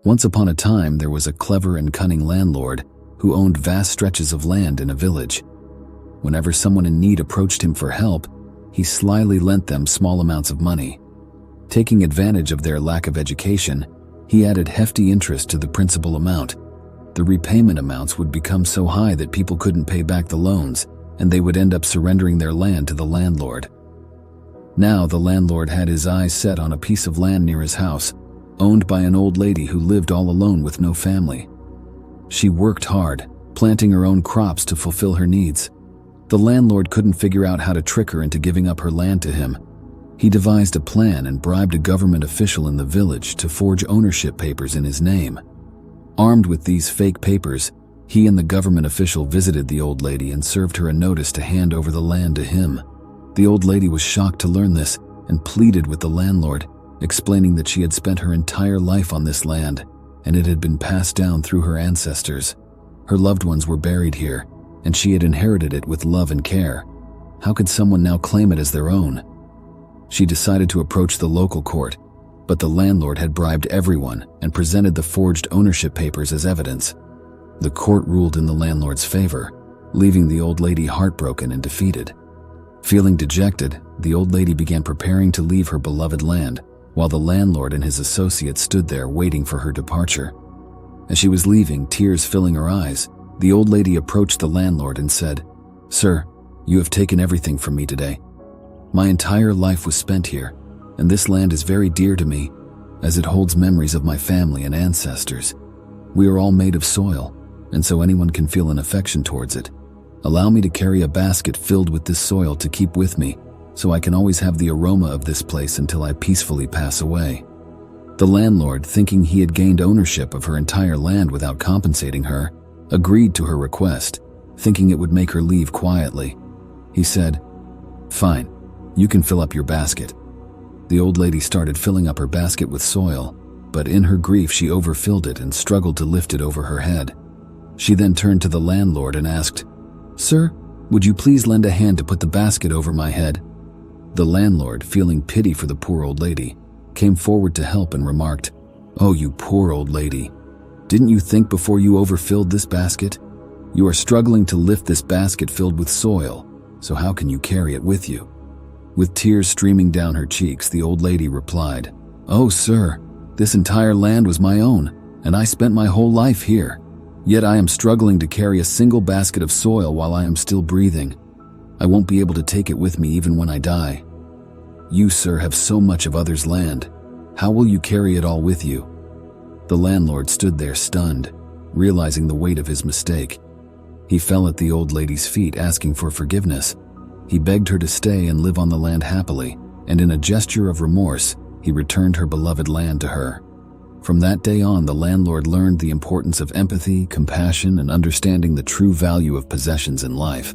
Once upon a time, there was a clever and cunning landlord who owned vast stretches of land in a village. Whenever someone in need approached him for help, he slyly lent them small amounts of money. Taking advantage of their lack of education, he added hefty interest to the principal amount. The repayment amounts would become so high that people couldn't pay back the loans, and they would end up surrendering their land to the landlord. Now the landlord had his eyes set on a piece of land near his house, owned by an old lady who lived all alone with no family. She worked hard, planting her own crops to fulfill her needs. The landlord couldn't figure out how to trick her into giving up her land to him. He devised a plan and bribed a government official in the village to forge ownership papers in his name. Armed with these fake papers, he and the government official visited the old lady and served her a notice to hand over the land to him. The old lady was shocked to learn this and pleaded with the landlord, explaining that she had spent her entire life on this land, and it had been passed down through her ancestors. Her loved ones were buried here, and she had inherited it with love and care. How could someone now claim it as their own? She decided to approach the local court, but the landlord had bribed everyone and presented the forged ownership papers as evidence. The court ruled in the landlord's favor, leaving the old lady heartbroken and defeated. Feeling dejected, the old lady began preparing to leave her beloved land, while the landlord and his associates stood there waiting for her departure. As she was leaving, tears filling her eyes, the old lady approached the landlord and said, "Sir, you have taken everything from me today. My entire life was spent here, and this land is very dear to me, as it holds memories of my family and ancestors. We are all made of soil, and so anyone can feel an affection towards it. Allow me to carry a basket filled with this soil to keep with me, so I can always have the aroma of this place until I peacefully pass away." The landlord, thinking he had gained ownership of her entire land without compensating her, agreed to her request, thinking it would make her leave quietly. He said, "Fine, you can fill up your basket." The old lady started filling up her basket with soil, but in her grief she overfilled it and struggled to lift it over her head. She then turned to the landlord and asked, "Sir, would you please lend a hand to put the basket over my head?" The landlord, feeling pity for the poor old lady, came forward to help and remarked, "Oh, you poor old lady. Didn't you think before you overfilled this basket? You are struggling to lift this basket filled with soil, so how can you carry it with you?" With tears streaming down her cheeks, the old lady replied, "Oh, sir, this entire land was my own, and I spent my whole life here. Yet I am struggling to carry a single basket of soil while I am still breathing. I won't be able to take it with me even when I die. You, sir, have so much of others' land. How will you carry it all with you?" The landlord stood there stunned, realizing the weight of his mistake. He fell at the old lady's feet asking for forgiveness. He begged her to stay and live on the land happily, and in a gesture of remorse, he returned her beloved land to her. From that day on, the landlord learned the importance of empathy, compassion, and understanding the true value of possessions in life.